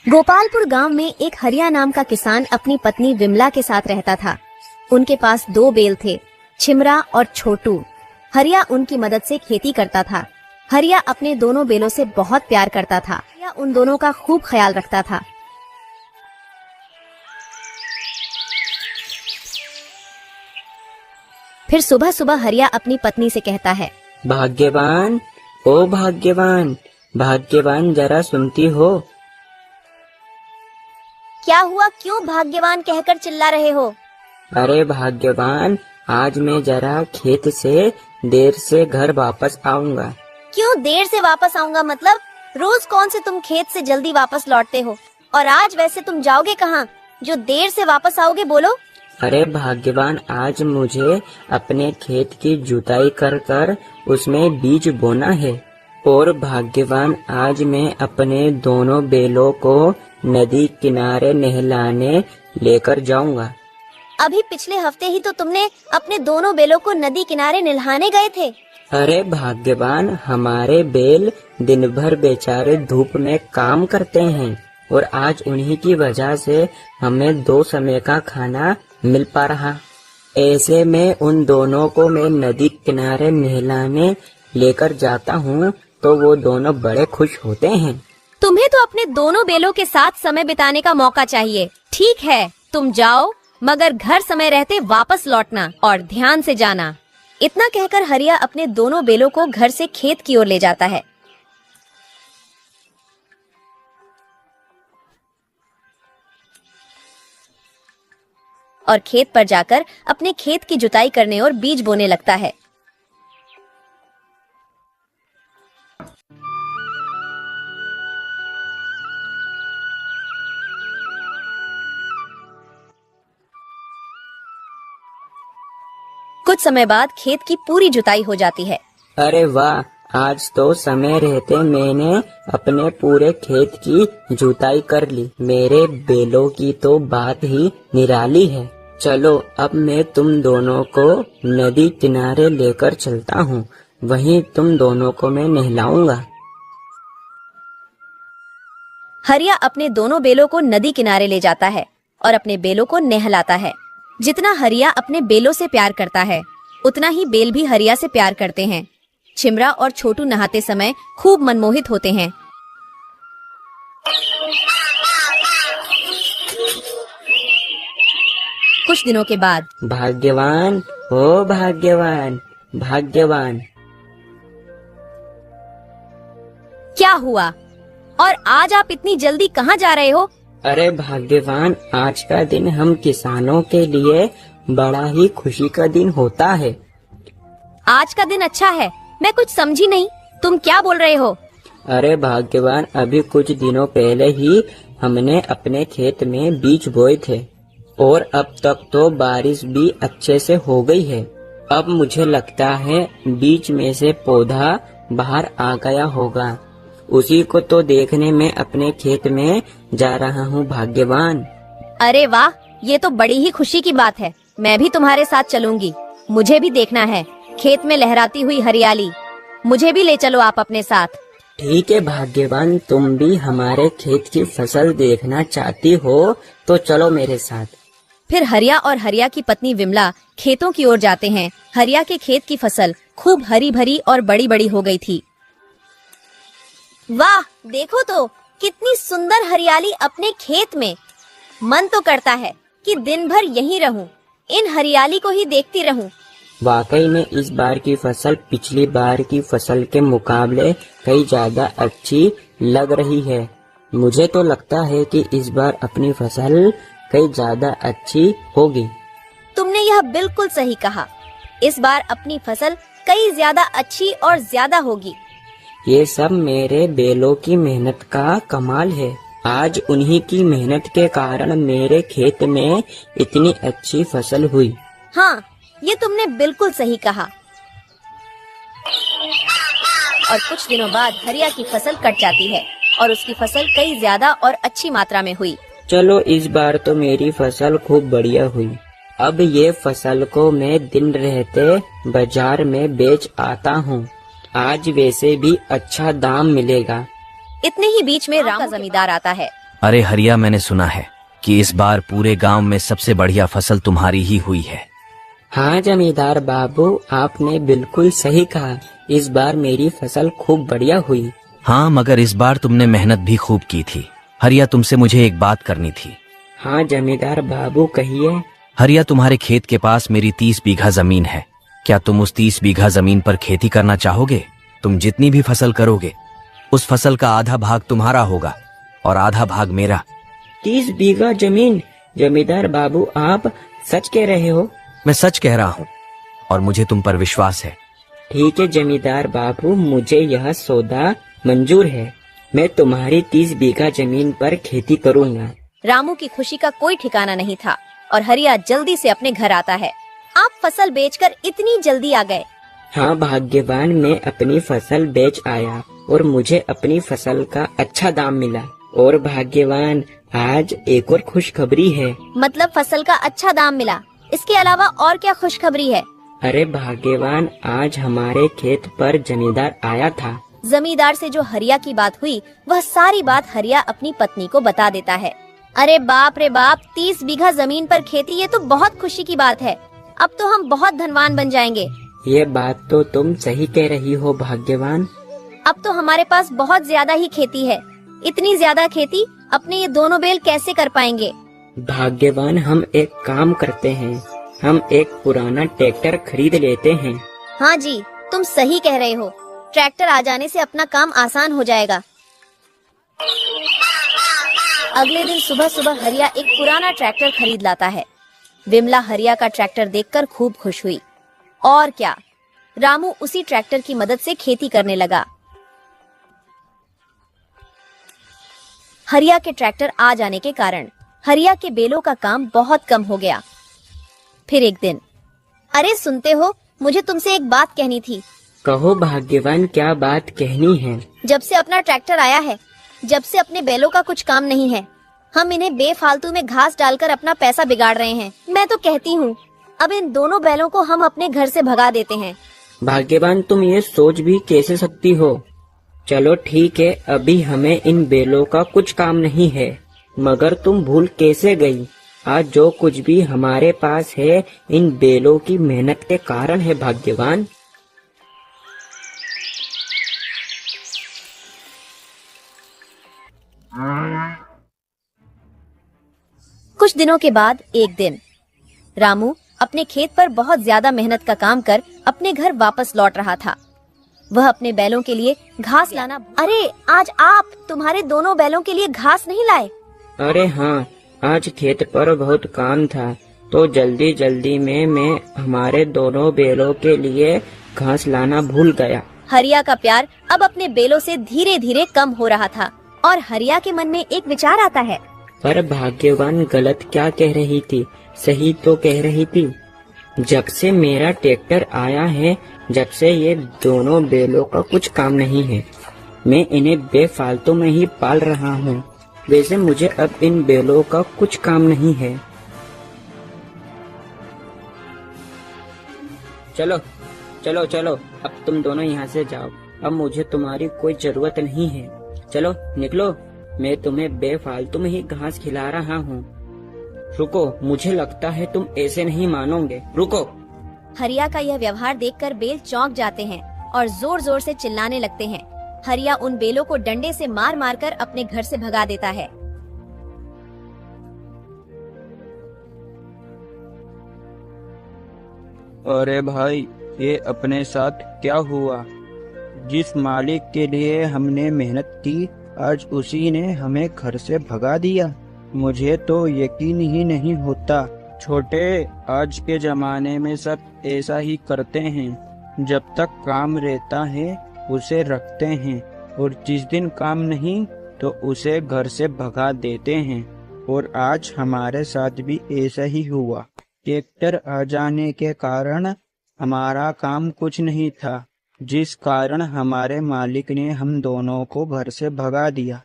गोपालपुर गांव में एक हरिया नाम का किसान अपनी पत्नी विमला के साथ रहता था। उनके पास 2 बैल थे, छिमरा और छोटू। हरिया उनकी मदद से खेती करता था। हरिया अपने दोनों बैलों से बहुत प्यार करता था। हरिया उन दोनों का खूब ख्याल रखता था। फिर सुबह सुबह हरिया अपनी पत्नी से कहता है, भाग्यवान, ओ भाग्यवान, भाग्यवान जरा सुनती हो? क्या हुआ? क्यों भाग्यवान कहकर चिल्ला रहे हो? अरे भाग्यवान, आज मैं जरा खेत से देर से घर वापस आऊंगा। क्यों देर से वापस आऊंगा? मतलब रोज कौन से तुम खेत से जल्दी वापस लौटते हो? और आज वैसे तुम जाओगे कहाँ जो देर से वापस आओगे? बोलो। अरे भाग्यवान, आज मुझे अपने खेत की जुताई कर कर उसमें बीज बोना है। और भाग्यवान, आज मैं अपने दोनों बैलों को नदी किनारे नहलाने लेकर जाऊंगा। अभी पिछले हफ्ते ही तो तुमने अपने दोनों बैलों को नदी किनारे नहलाने गए थे। अरे भाग्यवान, हमारे बैल दिन भर बेचारे धूप में काम करते हैं और आज उन्हीं की वजह से हमें 2 समय का खाना मिल पा रहा। ऐसे में उन दोनों को मैं नदी किनारे नहलाने लेकर जाता हूँ तो वो दोनों बड़े खुश होते हैं। तुम्हें तो अपने दोनों बैलों के साथ समय बिताने का मौका चाहिए। ठीक है, तुम जाओ, मगर घर समय रहते वापस लौटना और ध्यान से जाना। इतना कहकर हरिया अपने दोनों बैलों को घर से खेत की ओर ले जाता है। और खेत पर जाकर अपने खेत की जुताई करने और बीज बोने लगता है। कुछ समय बाद खेत की पूरी जुताई हो जाती है। अरे वाह, आज तो समय रहते मैंने अपने पूरे खेत की जुताई कर ली। मेरे बैलों की तो बात ही निराली है। चलो, अब मैं तुम दोनों को नदी किनारे लेकर चलता हूँ। वहीं तुम दोनों को मैं नहलाऊंगा। हरिया अपने दोनों बैलों को नदी किनारे ले जाता है और अपने बैलों को नहलाता है। जितना हरिया अपने बैलों से प्यार करता है, उतना ही बैल भी हरिया से प्यार करते हैं। छिमरा और छोटू नहाते समय खूब मनमोहित होते हैं। कुछ दिनों के बाद, भाग्यवान, ओ भाग्यवान, भाग्यवान। क्या हुआ? और आज आप इतनी जल्दी कहाँ जा रहे हो? अरे भाग्यवान, आज का दिन हम किसानों के लिए बड़ा ही खुशी का दिन होता है। आज का दिन अच्छा है? मैं कुछ समझी नहीं, तुम क्या बोल रहे हो? अरे भाग्यवान, अभी कुछ दिनों पहले ही हमने अपने खेत में बीज बोए थे और अब तक तो बारिश भी अच्छे से हो गई है। अब मुझे लगता है बीज में से पौधा बाहर आ गया होगा। उसी को तो देखने में अपने खेत में जा रहा हूँ भाग्यवान। अरे वाह, ये तो बड़ी ही खुशी की बात है। मैं भी तुम्हारे साथ चलूंगी। मुझे भी देखना है खेत में लहराती हुई हरियाली। मुझे भी ले चलो आप अपने साथ। ठीक है भाग्यवान, तुम भी हमारे खेत की फसल देखना चाहती हो तो चलो मेरे साथ। फिर हरिया और हरिया की पत्नी विमला खेतों की ओर जाते हैं। हरिया के खेत की फसल खूब हरी भरी और बड़ी बड़ी हो गई थी। वाह, देखो तो कितनी सुंदर हरियाली अपने खेत में। मन तो करता है कि दिन भर यहीं रहूं, इन हरियाली को ही देखती रहूं। वाकई में इस बार की फसल पिछली बार की फसल के मुकाबले कई ज्यादा अच्छी लग रही है। मुझे तो लगता है कि इस बार अपनी फसल कई ज्यादा अच्छी होगी। तुमने यह बिल्कुल सही कहा। इस बार अपनी फसल कई ज्यादा अच्छी और ज्यादा होगी। ये सब मेरे बैलों की मेहनत का कमाल है। आज उन्हीं की मेहनत के कारण मेरे खेत में इतनी अच्छी फसल हुई। हाँ, ये तुमने बिल्कुल सही कहा। और कुछ दिनों बाद हरिया की फसल कट जाती है और उसकी फसल कई ज्यादा और अच्छी मात्रा में हुई। चलो, इस बार तो मेरी फसल खूब बढ़िया हुई। अब ये फसल को मैं दिन रहते बाजार में बेच आता हूँ। आज वैसे भी अच्छा दाम मिलेगा। इतने ही बीच में राम का जमींदार आता है। अरे हरिया, मैंने सुना है कि इस बार पूरे गांव में सबसे बढ़िया फसल तुम्हारी ही हुई है। हाँ जमींदार बाबू, आपने बिल्कुल सही कहा। इस बार मेरी फसल खूब बढ़िया हुई। हाँ, मगर इस बार तुमने मेहनत भी खूब की थी। हरिया, तुमसे मुझे एक बात करनी थी। हाँ जमींदार बाबू, कहिए। हरिया, तुम्हारे खेत के पास मेरी 30 बीघा जमीन है। क्या तुम उस 30 बीघा जमीन पर खेती करना चाहोगे? तुम जितनी भी फसल करोगे उस फसल का आधा भाग तुम्हारा होगा और आधा भाग मेरा। 30 बीघा जमीन? जमींदार बाबू, आप सच कह रहे हो? मैं सच कह रहा हूँ और मुझे तुम पर विश्वास है। ठीक है जमींदार बाबू, मुझे यह सौदा मंजूर है। मैं तुम्हारी 30 बीघा जमीन पर खेती करूँगा। रामू की खुशी का कोई ठिकाना नहीं था और हरिया जल्दी से अपने घर आता है। आप फसल बेचकर इतनी जल्दी आ गए? हाँ भाग्यवान, मैं अपनी फसल बेच आया और मुझे अपनी फसल का अच्छा दाम मिला। और भाग्यवान, आज एक और खुशखबरी है। मतलब फसल का अच्छा दाम मिला, इसके अलावा और क्या खुशखबरी है? अरे भाग्यवान, आज हमारे खेत पर जमींदार आया था। जमींदार से जो हरिया की बात हुई, वह सारी बात हरिया अपनी पत्नी को बता देता है। अरे बाप रे बाप, 30 बीघा जमीन पर खेती, ये तो बहुत खुशी की बात है। अब तो हम बहुत धनवान बन जाएंगे। ये बात तो तुम सही कह रही हो भाग्यवान। अब तो हमारे पास बहुत ज्यादा ही खेती है। इतनी ज्यादा खेती अपने ये दोनों बैल कैसे कर पाएंगे? भाग्यवान, हम एक काम करते हैं, हम एक पुराना ट्रैक्टर खरीद लेते हैं। हाँ जी, तुम सही कह रहे हो। ट्रैक्टर आ जाने से अपना काम आसान हो जाएगा। अगले दिन सुबह सुबह हरिया एक पुराना ट्रैक्टर खरीद लाता है। विमला हरिया का ट्रैक्टर देखकर खूब खुश हुई। और क्या, रामू उसी ट्रैक्टर की मदद से खेती करने लगा। हरिया के ट्रैक्टर आ जाने के कारण हरिया के बेलों का काम बहुत कम हो गया। फिर एक दिन, अरे सुनते हो, मुझे तुमसे एक बात कहनी थी। कहो भाग्यवान, क्या बात कहनी है? जब से अपना ट्रैक्टर आया है, जब से अपने बैलों का कुछ काम नहीं है, हम इन्हें बेफालतू में घास डालकर अपना पैसा बिगाड़ रहे हैं। मैं तो कहती हूँ, अब इन दोनों बैलों को हम अपने घर से भगा देते हैं। भाग्यवान, तुम ये सोच भी कैसे सकती हो? चलो ठीक है, अभी हमें इन बैलों का कुछ काम नहीं है, मगर तुम भूल कैसे गई? आज जो कुछ भी हमारे पास है इन बैलों की मेहनत के कारण है भाग्यवान। कुछ दिनों के बाद एक दिन रामू अपने खेत पर बहुत ज्यादा मेहनत का काम कर अपने घर वापस लौट रहा था। वह अपने बैलों के लिए घास लाना। अरे आज आप तुम्हारे दोनों बैलों के लिए घास नहीं लाए? अरे हाँ, आज खेत पर बहुत काम था तो जल्दी जल्दी में मैं हमारे दोनों बैलों के लिए घास लाना भूल गया। हरिया का प्यार अब अपने बैलों से धीरे धीरे कम हो रहा था और हरिया के मन में एक विचार आता है। पर भाग्यवान गलत क्या कह रही थी, सही तो कह रही थी। जब से मेरा ट्रैक्टर आया है, जब से ये दोनों बैलों का कुछ काम नहीं है, मैं इन्हें बेफालतू में ही पाल रहा हूँ। वैसे मुझे अब इन बैलों का कुछ काम नहीं है। चलो चलो चलो, अब तुम दोनों यहाँ से जाओ। अब मुझे तुम्हारी कोई जरूरत नहीं है। चलो निकलो, मैं तुम्हें बेफालतू में ही घास खिला रहा हूँ। रुको, मुझे लगता है तुम ऐसे नहीं मानोगे। रुको। हरिया का यह व्यवहार देखकर बैल चौंक जाते हैं और जोर जोर से चिल्लाने लगते हैं। हरिया उन बैलों को डंडे से मार मार कर अपने घर से भगा देता है। अरे भाई, ये अपने साथ क्या हुआ? जिस मालिक के लिए हमने मेहनत की, आज उसी ने हमें घर से भगा दिया। मुझे तो यकीन ही नहीं होता। छोटे, आज के जमाने में सब ऐसा ही करते हैं। जब तक काम रहता है उसे रखते हैं और जिस दिन काम नहीं तो उसे घर से भगा देते हैं। और आज हमारे साथ भी ऐसा ही हुआ। ट्रैक्टर आ जाने के कारण हमारा काम कुछ नहीं था, जिस कारण हमारे मालिक ने हम दोनों को घर से भगा दिया।